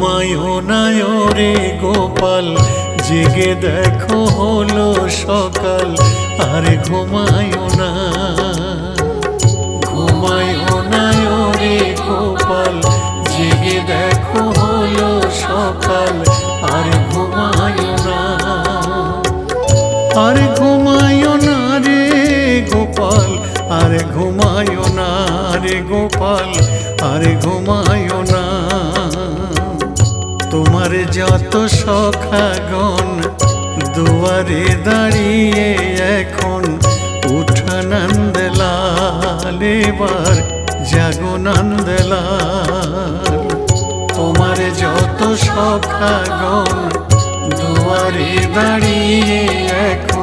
ঘুমায়ো না রে গোপাল, জেগে দেখো হলো সকাল, আর ঘুমায়ো না। ঘুমায়ো না রে গোপাল, জেগে দেখো হলো সকাল, আর ঘুমায়ো না। আর ঘুমায়ো না রে গোপাল, আর ঘুমায়ো না রে গোপাল, আর ঘুমায়ো না। তোমার যত সখাগণ দুয়ারে দাঁড়িয়ে এখন উঠা নন্দলাল, এবার জাগো নন্দলাল। তোমার যত সখাগণ দুয়ারে দাঁড়িয়ে এখন